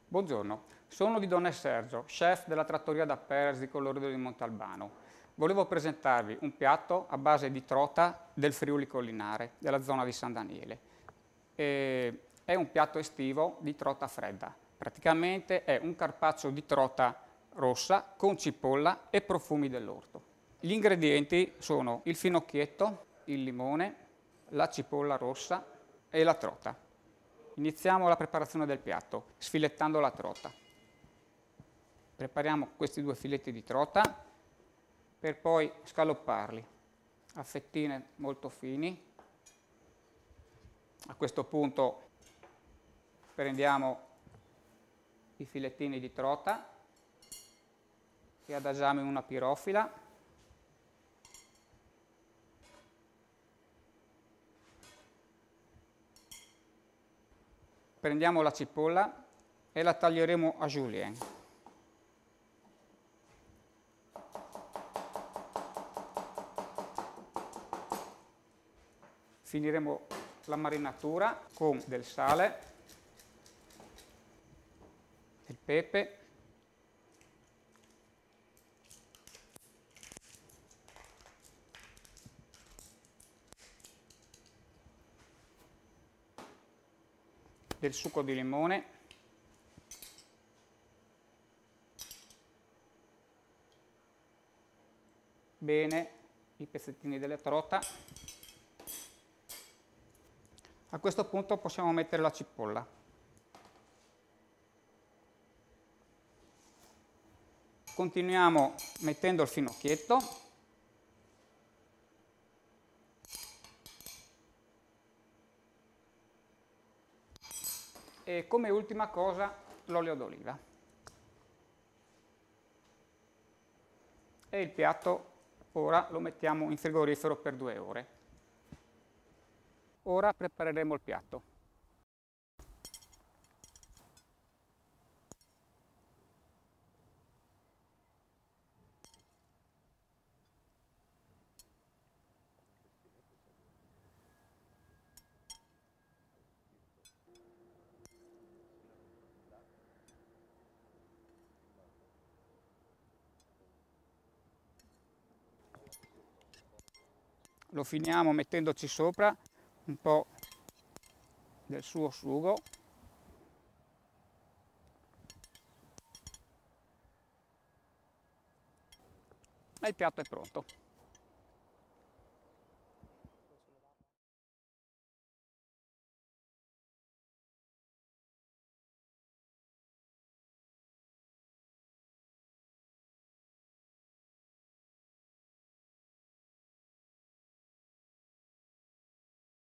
Buongiorno, sono di Don Sergio, chef della trattoria da Perez di Colloredo di Montalbano. Volevo presentarvi un piatto a base di trota del Friuli Collinare, della zona di San Daniele. È un piatto estivo di trota fredda. Praticamente è un carpaccio di trota rossa con cipolla e profumi dell'orto. Gli ingredienti sono il finocchietto, il limone, la cipolla rossa e la trota. Iniziamo la preparazione del piatto, sfilettando la trota. Prepariamo questi 2 filetti di trota per poi scalopparli a fettine molto fini. A questo punto prendiamo i filettini di trota e adagiamo in una pirofila. Prendiamo la cipolla e la taglieremo a julienne. Finiremo la marinatura con del sale, del pepe, del succo di limone, bene i pezzettini della trota. A questo punto possiamo mettere la cipolla. Continuiamo mettendo il finocchietto. E come ultima cosa l'olio d'oliva. E il piatto ora lo mettiamo in frigorifero per 2 ore. Ora prepareremo il piatto. Lo finiamo mettendoci sopra un po' del suo sugo. E il piatto è pronto.